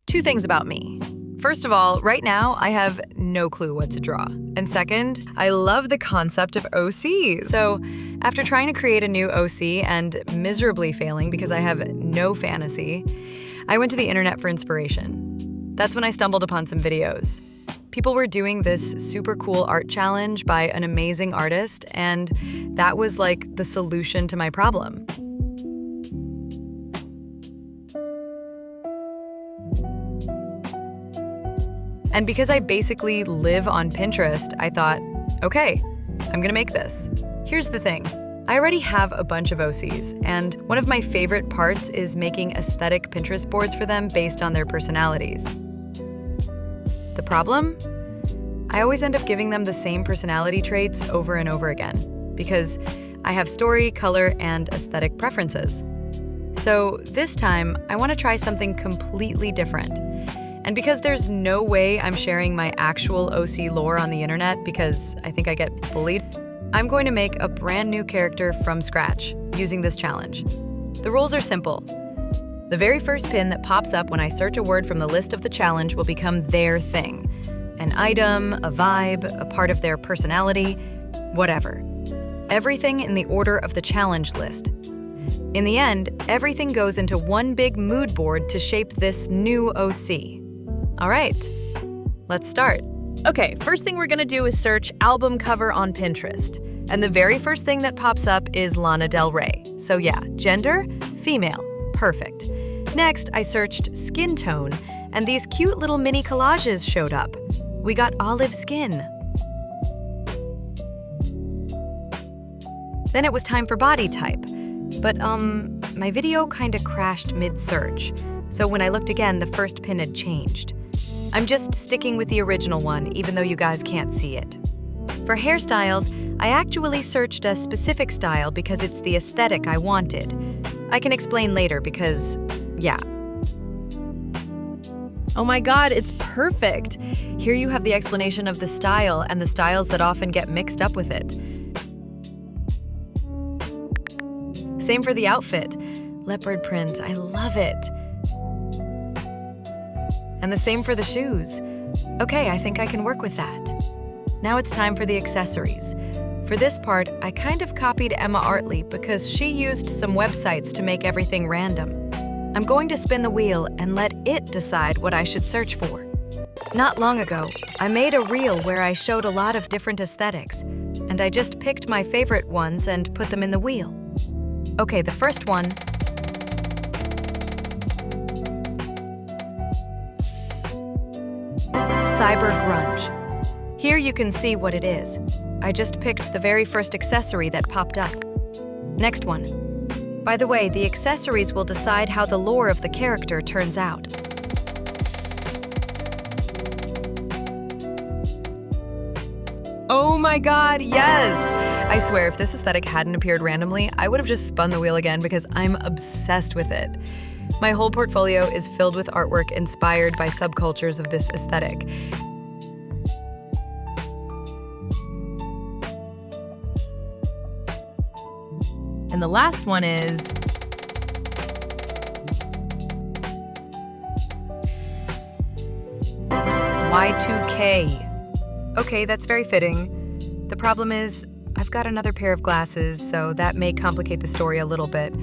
Two things about me. First of all, right now, I have no clue what to draw. And second, I love the concept of OCs. So after trying to create a new OC and miserably failing because I have no fantasy, I went to the internet for inspiration. That's when I stumbled upon some videos. People were doing this super cool art challenge by an amazing artist, and that was like the solution to my problem. And because I basically live on Pinterest, I thought, okay, I'm gonna make this. Here's the thing. I already have a bunch of OCs, and one of my favorite parts is making aesthetic Pinterest boards for them based on their personalities. The problem? I always end up giving them the same personality traits over and over again, because I have story, color, and aesthetic preferences. So this time, I want to try something completely different. And because there's no way I'm sharing my actual OC lore on the internet because I think I get bullied, I'm going to make a brand new character from scratch using this challenge. The rules are simple. The very first pin that pops up when I search a word from the list of the challenge will become their thing. An item, a vibe, a part of their personality, whatever. Everything in the order of the challenge list. In the end, everything goes into one big mood board to shape this new OC. All right, let's start. Okay, first thing we're gonna do is search album cover on Pinterest. And the very first thing that pops up is Lana Del Rey. So yeah, gender, female, perfect. Next, I searched skin tone, and these cute little mini collages showed up. We got olive skin. Then it was time for body type. But my video kinda crashed mid-search. So when I looked again, the first pin had changed. I'm just sticking with the original one, even though you guys can't see it. For hairstyles, I actually searched a specific style because it's the aesthetic I wanted. I can explain later because, yeah. Oh my God, it's perfect! Here you have the explanation of the style and the styles that often get mixed up with it. Same for the outfit. Leopard print, I love it. And the same for the shoes. Okay, I think I can work with that. Now it's time for the accessories. For this part, I kind of copied Emma Artlys because she used some websites to make everything random. I'm going to spin the wheel and let it decide what I should search for. Not long ago, I made a reel where I showed a lot of different aesthetics, and I just picked my favorite ones and put them in the wheel. Okay, the first one. Cyber grunge. Here you can see what it is. I just picked the very first accessory that popped up. Next one. By the way, the accessories will decide how the lore of the character turns out. Oh my God, yes! I swear, if this aesthetic hadn't appeared randomly, I would have just spun the wheel again because I'm obsessed with it. My whole portfolio is filled with artwork inspired by subcultures of this aesthetic. And the last one is Y2K. Okay, that's very fitting. The problem is, I've got another pair of glasses, so that may complicate the story a little bit.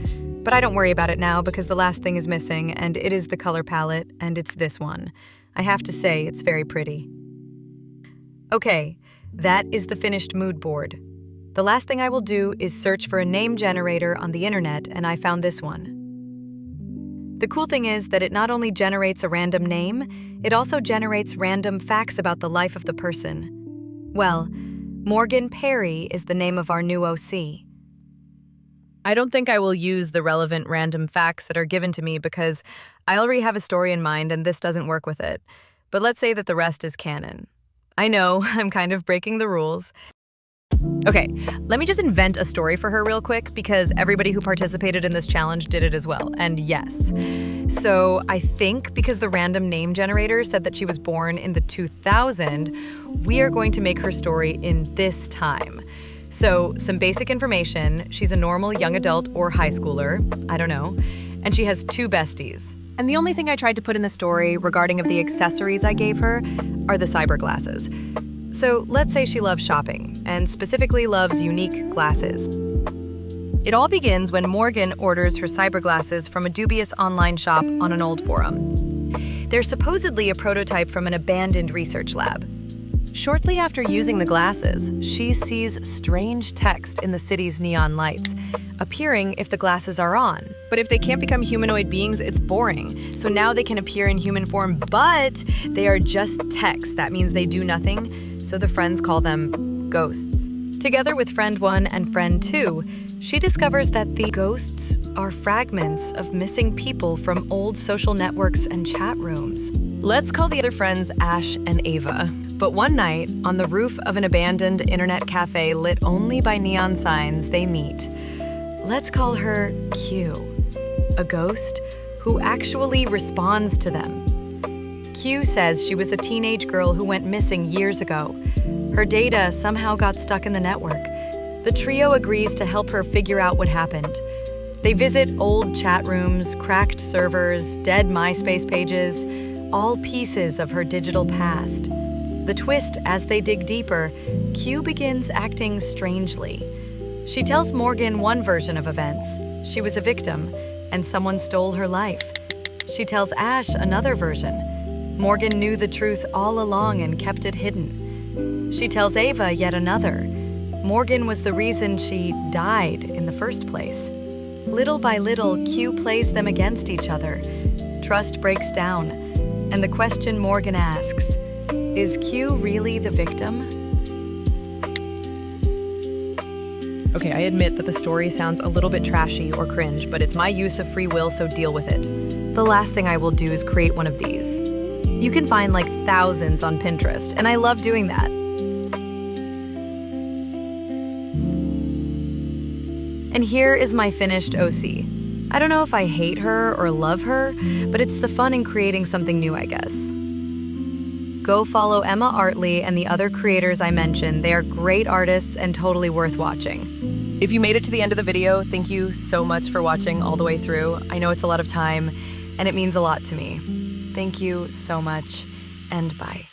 But I don't worry about it now because the last thing is missing, and it is the color palette, and it's this one. I have to say, it's very pretty. Okay, that is the finished mood board. The last thing I will do is search for a name generator on the internet, and I found this one. The cool thing is that it not only generates a random name, it also generates random facts about the life of the person. Well, Morgan Perry is the name of our new OC. I don't think I will use the relevant random facts that are given to me because I already have a story in mind and this doesn't work with it. But let's say that the rest is canon. I know, I'm kind of breaking the rules. Okay, let me just invent a story for her real quick because everybody who participated in this challenge did it as well, and yes. So I think because the random name generator said that she was born in the 2000, we are going to make her story in this time. So, some basic information. She's a normal young adult or high schooler, I don't know, and she has 2 besties. And the only thing I tried to put in the story regarding of the accessories I gave her are the cyber glasses. So, let's say she loves shopping, and specifically loves unique glasses. It all begins when Morgan orders her cyber glasses from a dubious online shop on an old forum. They're supposedly a prototype from an abandoned research lab. Shortly after using the glasses, she sees strange text in the city's neon lights, appearing if the glasses are on. But if they can't become humanoid beings, it's boring. So now they can appear in human form, but they are just text. That means they do nothing, so the friends call them ghosts. Together with friend 1 and friend 2, she discovers that the ghosts are fragments of missing people from old social networks and chat rooms. Let's call the other friends Ash and Ava. But one night, on the roof of an abandoned internet cafe lit only by neon signs, they meet. Let's call her Q, a ghost who actually responds to them. Q says she was a teenage girl who went missing years ago. Her data somehow got stuck in the network. The trio agrees to help her figure out what happened. They visit old chat rooms, cracked servers, dead MySpace pages, all pieces of her digital past. The twist, as they dig deeper, Q begins acting strangely. She tells Morgan one version of events. She was a victim, and someone stole her life. She tells Ash another version. Morgan knew the truth all along and kept it hidden. She tells Ava yet another. Morgan was the reason she died in the first place. Little by little, Q plays them against each other. Trust breaks down, and the question Morgan asks, is Q really the victim? Okay, I admit that the story sounds a little bit trashy or cringe, but it's my use of free will, so deal with it. The last thing I will do is create one of these. You can find like thousands on Pinterest, and I love doing that. And here is my finished OC. I don't know if I hate her or love her, but it's the fun in creating something new, I guess. Go follow Emma Artlys and the other creators I mentioned. They are great artists and totally worth watching. If you made it to the end of the video, thank you so much for watching all the way through. I know it's a lot of time, and it means a lot to me. Thank you so much, and bye.